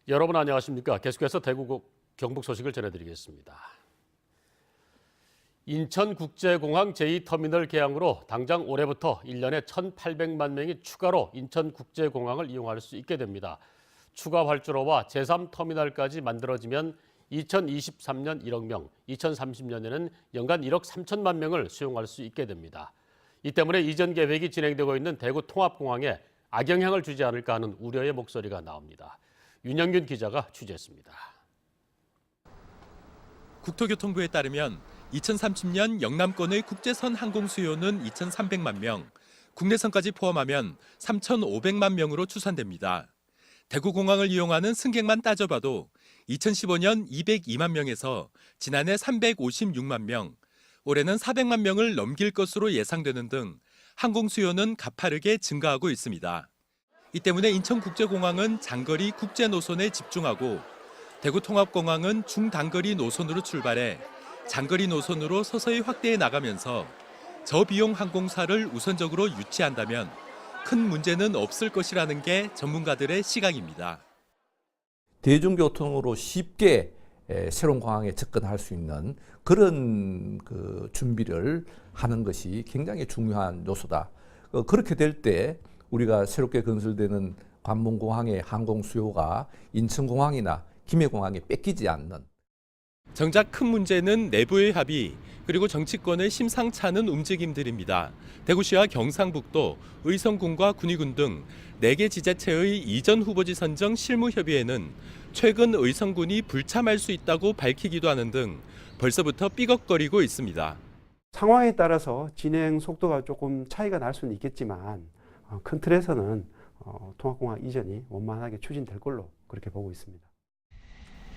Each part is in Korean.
여러분 안녕하십니까? 계속해서 대구 경북 소식을 전해드리겠습니다. 인천국제공항 제2터미널 개항으로 당장 올해부터 1년에 1,800만 명이 추가로 인천국제공항을 이용할 수 있게 됩니다. 추가 활주로와 제3터미널까지 만들어지면 2023년 1억 명, 2030년에는 연간 1억 3천만 명을 수용할 수 있게 됩니다. 이 때문에 이전 계획이 진행되고 있는 대구 통합공항에 악영향을 주지 않을까 하는 우려의 목소리가 나옵니다. 윤영균 기자가 취재했습니다. 국토교통부에 따르면 2030년 영남권의 국제선 항공 수요는 2,300만 명, 국내선까지 포함하면 3,500만 명으로 추산됩니다. 대구공항을 이용하는 승객만 따져봐도 2015년 202만 명에서 지난해 356만 명, 올해는 400만 명을 넘길 것으로 예상되는 등 항공 수요는 가파르게 증가하고 있습니다. 이 때문에 인천국제공항은 장거리 국제 노선에 집중하고 대구통합공항은 중단거리 노선으로 출발해 장거리 노선으로 서서히 확대해 나가면서 저비용 항공사를 우선적으로 유치한다면 큰 문제는 없을 것이라는 게 전문가들의 시각입니다. 대중교통으로 쉽게 새로운 공항에 접근할 수 있는 그런 준비를 하는 것이 굉장히 중요한 요소다. 그렇게 될 때 우리가 새롭게 건설되는 관문공항의 항공 수요가 인천공항이나 김해공항에 뺏기지 않는. 정작 큰 문제는 내부의 합의 그리고 정치권의 심상찮은 움직임들입니다. 대구시와 경상북도, 의성군과 군위군 등 4개 지자체의 이전 후보지 선정 실무협의회는 최근 의성군이 불참할 수 있다고 밝히기도 하는 등 벌써부터 삐걱거리고 있습니다. 상황에 따라서 진행 속도가 조금 차이가 날 수는 있겠지만 큰 틀에서는 통합공항 이전이 원만하게 추진될 걸로 그렇게 보고 있습니다.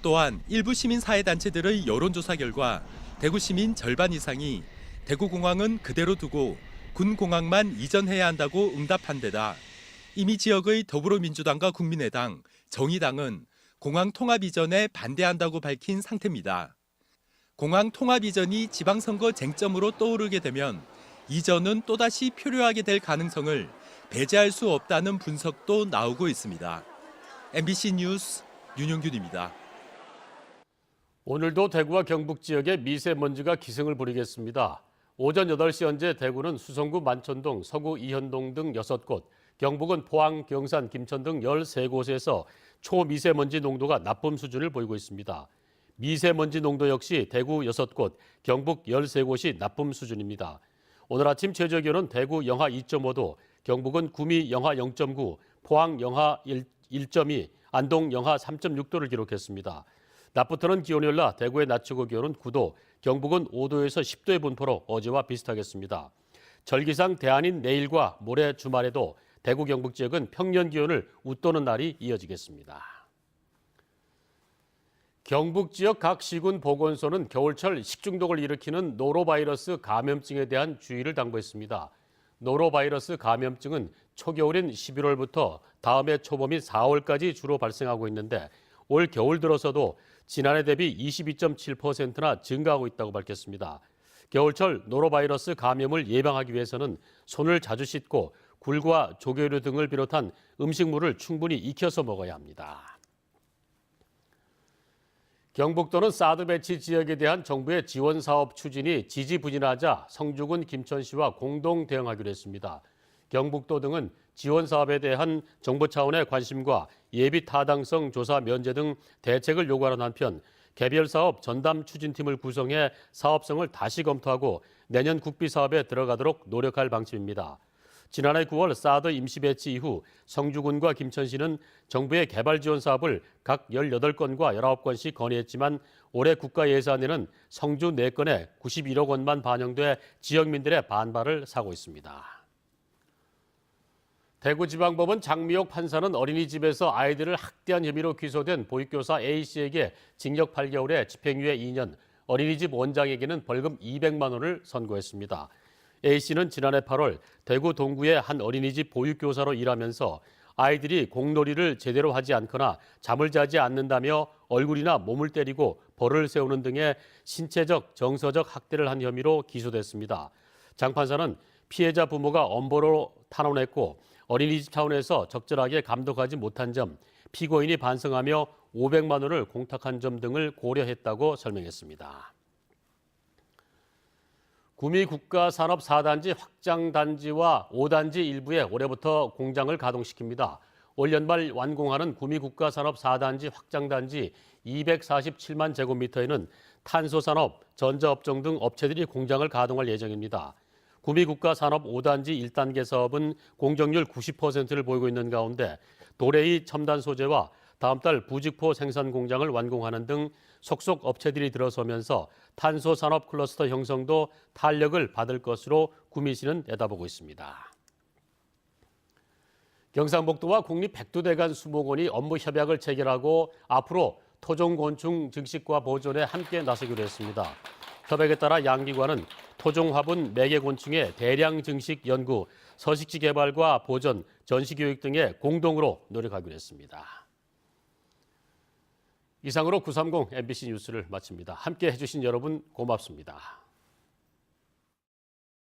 또한 일부 시민사회단체들의 여론조사 결과 대구 시민 절반 이상이 대구공항은 그대로 두고 군공항만 이전해야 한다고 응답한 데다 이미 지역의 더불어민주당과 국민의당, 정의당은 공항 통합 이전에 반대한다고 밝힌 상태입니다. 공항 통합 이전이 지방선거 쟁점으로 떠오르게 되면 이전은 또다시 표류하게 될 가능성을 배제할 수 없다는 분석도 나오고 있습니다. MBC 뉴스 윤용균입니다. 오늘도 대구와 경북 지역에 미세먼지가 기승을 부리겠습니다. 오전 8시 현재 대구는 수성구 만천동, 서구 이현동 등 6곳, 경북은 포항, 경산, 김천 등 13곳에서 초미세먼지 농도가 나쁨 수준을 보이고 있습니다. 미세먼지 농도 역시 대구 6곳, 경북 13곳이 나쁨 수준입니다. 오늘 아침 최저기온은 대구 영하 2.5도, 경북은 구미 영하 0.9, 포항 영하 1.2, 안동 영하 3.6도를 기록했습니다. 낮부터는 기온이 올라 대구의 낮 최고 기온은 9도, 경북은 5도에서 10도의 분포로 어제와 비슷하겠습니다. 절기상 대안인 내일과 모레 주말에도 대구 경북 지역은 평년 기온을 웃도는 날이 이어지겠습니다. 경북 지역 각 시군 보건소는 겨울철 식중독을 일으키는 노로바이러스 감염증에 대한 주의를 당부했습니다. 노로바이러스 감염증은 초겨울인 11월부터 다음해 초봄 및 4월까지 주로 발생하고 있는데 올 겨울 들어서도 지난해 대비 22.7%나 증가하고 있다고 밝혔습니다. 겨울철 노로바이러스 감염을 예방하기 위해서는 손을 자주 씻고 굴과 조개류 등을 비롯한 음식물을 충분히 익혀서 먹어야 합니다. 경북도는 사드 배치 지역에 대한 정부의 지원 사업 추진이 지지부진하자 성주군 김천시와 공동 대응하기로 했습니다. 경북도 등은 지원 사업에 대한 정부 차원의 관심과 예비 타당성 조사 면제 등 대책을 요구하는 한편 개별 사업 전담 추진팀을 구성해 사업성을 다시 검토하고 내년 국비 사업에 들어가도록 노력할 방침입니다. 지난해 9월 사드 임시 배치 이후 성주군과 김천시는 정부의 개발 지원 사업을 각 18건과 19건씩 건의했지만 올해 국가 예산에는 성주 4건에 91억 원만 반영돼 지역민들의 반발을 사고 있습니다. 대구지방법원 장미옥 판사는 어린이집에서 아이들을 학대한 혐의로 기소된 보육교사 A씨에게 징역 8개월에 집행유예 2년, 어린이집 원장에게는 벌금 200만 원을 선고했습니다. A씨는 지난해 8월 대구 동구의 한 어린이집 보육교사로 일하면서 아이들이 공놀이를 제대로 하지 않거나 잠을 자지 않는다며 얼굴이나 몸을 때리고 벌을 세우는 등의 신체적, 정서적 학대를 한 혐의로 기소됐습니다. 장 판사는 피해자 부모가 엄보로 탄원했고 어린이집 차원에서 적절하게 감독하지 못한 점, 피고인이 반성하며 500만 원을 공탁한 점 등을 고려했다고 설명했습니다. 구미 국가산업 4단지 확장단지와 5단지 일부에 올해부터 공장을 가동시킵니다. 올 연말 완공하는 구미 국가산업 4단지 확장단지 247만 제곱미터에는 탄소산업, 전자업종 등 업체들이 공장을 가동할 예정입니다. 구미 국가산업 5단지 1단계 사업은 공정률 90%를 보이고 있는 가운데 도레이 첨단 소재와 다음 달 부직포 생산 공장을 완공하는 등 속속 업체들이 들어서면서 탄소 산업 클러스터 형성도 탄력을 받을 것으로 구미시는 내다보고 있습니다. 경상북도와 국립백두대간 수목원이 업무 협약을 체결하고 앞으로 토종곤충 증식과 보존에 함께 나서기로 했습니다. 협약에 따라 양기관은 토종 화분 매개곤충의 대량 증식 연구, 서식지 개발과 보존, 전시교육 등에 공동으로 노력하기로 했습니다. 이상으로 930 MBC 뉴스를 마칩니다. 함께 해주신 여러분 고맙습니다.